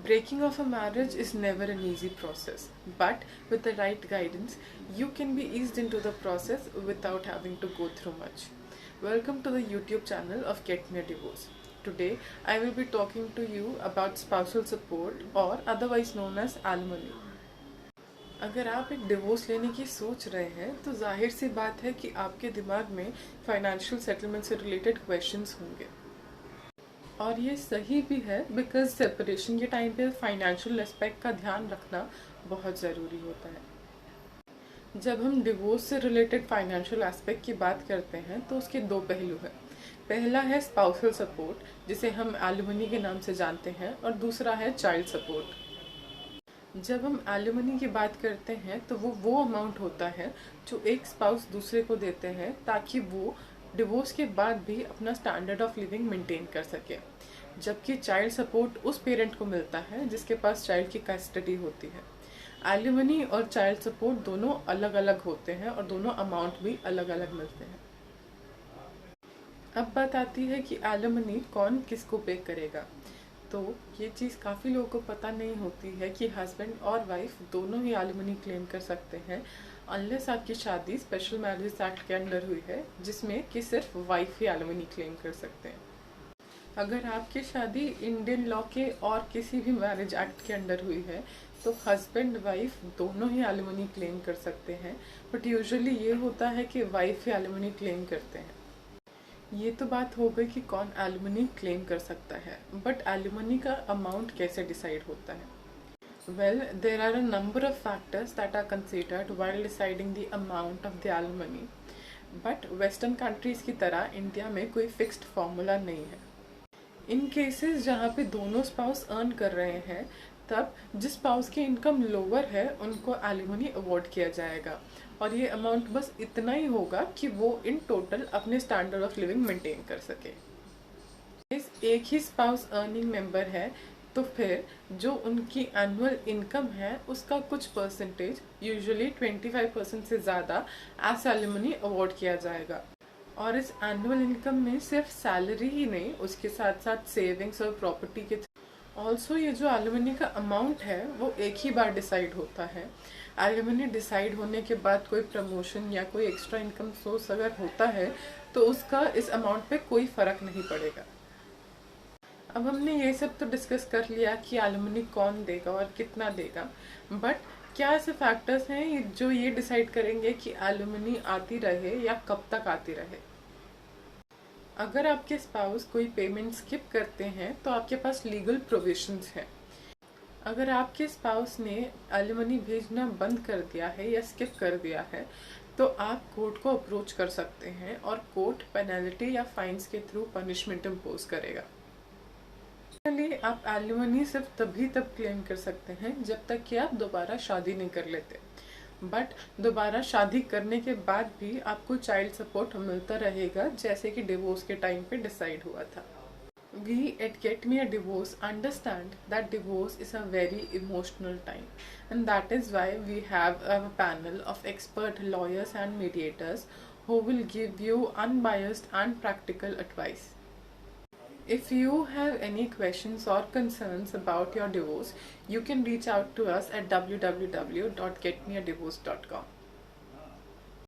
Breaking off a marriage is never an easy process, but with the right guidance, you can be eased into the process without having to go through much. Welcome to the YouTube channel of Get Me a Divorce. Today, I will be talking to you about spousal support or otherwise known as alimony. अगर आप एक divorce लेने की सोच रहे हैं तो जाहिर सी बात है कि आपके दिमाग में फाइनेंशियल सेटलमेंट से रिलेटेड क्वेश्चंस होंगे और ये सही भी है बिकॉज सेपरेशन के टाइम पे फाइनेंशियल एस्पेक्ट का ध्यान रखना बहुत ज़रूरी होता है। जब हम डिवोर्स से रिलेटेड फाइनेंशियल एस्पेक्ट की बात करते हैं तो उसके दो पहलू हैं। पहला है स्पाउसल सपोर्ट जिसे हम एलिमनी के नाम से जानते हैं और दूसरा है चाइल्ड सपोर्ट। जब हम एलिमनी की बात करते हैं तो वो अमाउंट होता है जो एक स्पाउस दूसरे को देते हैं ताकि वो डिवोर्स के बाद भी अपना स्टैंडर्ड ऑफ लिविंग मेंटेन कर सके, जबकि चाइल्ड सपोर्ट उस पेरेंट को मिलता है जिसके पास चाइल्ड की कस्टडी होती है। एलिमनी और चाइल्ड सपोर्ट दोनों अलग अलग होते हैं और दोनों अमाउंट भी अलग अलग मिलते हैं। अब बात आती है कि एलिमनी कौन किसको पे करेगा। तो ये चीज़ काफ़ी लोगों को पता नहीं होती है कि हस्बैंड और वाइफ दोनों ही एलिमनी क्लेम कर सकते हैं अनलेस आपकी शादी स्पेशल मैरिज एक्ट के अंडर हुई है जिसमें कि सिर्फ वाइफ ही एलिमनी क्लेम कर सकते हैं। अगर आपकी शादी इंडियन लॉ के और किसी भी मैरिज एक्ट के अंडर हुई है तो हस्बैंड वाइफ दोनों ही एलिमनी क्लेम कर सकते हैं, बट यूजुअली ये होता है कि वाइफ ही एलिमनी क्लेम करते हैं। ये तो बात हो गई कि कौन एलिमनी क्लेम कर सकता है, बट एलिमनी का अमाउंट कैसे डिसाइड होता है? Well, there are a number of factors that are considered while deciding the amount of the alimony. But Western countries की तरह इंडिया में कोई फिक्स्ड फॉर्मूला नहीं है। इन केसेस जहाँ पे दोनों स्पाउस अर्न कर रहे हैं तब जिस स्पाउस की इनकम लोअर है उनको एलिमनी अवॉर्ड किया जाएगा और ये अमाउंट बस इतना ही होगा कि वो इन टोटल अपने स्टैंडर्ड ऑफ लिविंग मेंटेन कर सके। इस एक ही स्पाउस अर्निंग मेंबर है तो फिर जो उनकी एनुअल इनकम है उसका कुछ परसेंटेज यूजुअली 25% से ज़्यादा एज एलिमनी अवॉर्ड किया जाएगा। और इस एनुअल इनकम में सिर्फ सैलरी ही नहीं, उसके साथ साथ सेविंग्स और प्रॉपर्टी के ऑल्सो ये जो एलिमनी का अमाउंट है वो एक ही बार डिसाइड होता है। एलिमनी डिसाइड होने के बाद कोई प्रमोशन या कोई एक्स्ट्रा इनकम सोर्स अगर होता है तो उसका इस अमाउंट पे कोई फ़र्क नहीं पड़ेगा। अब हमने ये सब तो डिस्कस कर लिया कि एलिमनी कौन देगा और कितना देगा, बट क्या ऐसे फैक्टर्स हैं जो ये डिसाइड करेंगे कि एलिमनी आती रहे या कब तक आती रहे? अगर आपके स्पाउस कोई पेमेंट स्किप करते हैं तो आपके पास लीगल प्रोविजंस हैं। अगर आपके स्पाउस ने एलिमनी भेजना बंद कर दिया है या स्किप कर दिया है तो आप कोर्ट को अप्रोच कर सकते हैं और कोर्ट पेनल्टी या फाइन्स के थ्रू पनिशमेंट इम्पोज करेगा। आप एलिमनी सिर्फ तभी तब क्लेम कर सकते हैं जब तक कि आप दोबारा शादी नहीं कर लेते, बट दोबारा शादी करने के बाद भी आपको चाइल्ड सपोर्ट मिलता रहेगा जैसे कि डिवोर्स के टाइम पे डिसाइड हुआ था। We at Get Me a Divorce understand that divorce is a very emotional time, and that is why we have a panel of expert lawyers and mediators who will give you unbiased and practical advice. If you have any questions or concerns about your divorce, you can reach out to us at www.getmeadivorce.com.